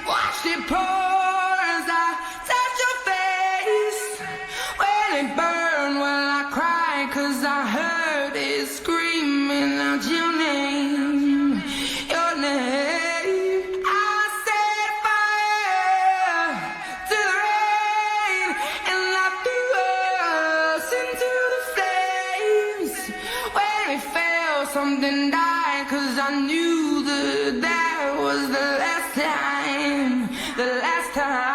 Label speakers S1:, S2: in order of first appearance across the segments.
S1: Watched it pour as I touched your face. When it burned, well, I cried 'cause I heard it screaming out your name, your name. I set fire to the rain, and I threw us into the flames. When it fell, something died, 'cause I knew that was the last time, the last time.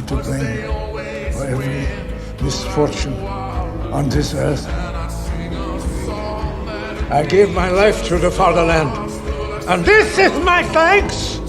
S2: To blame for every misfortune on this earth. I gave my life to the fatherland, and this is my thanks.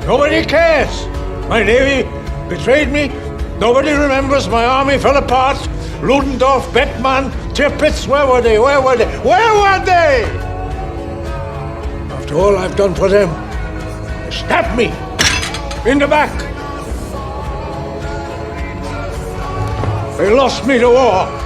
S2: Nobody cares. My navy betrayed me. Nobody remembers my army fell apart. Ludendorff, Beckmann, Tirpitz, where were they? Where were they? Where were they? After all I've done for them, they stabbed me in the back. They lost me the war.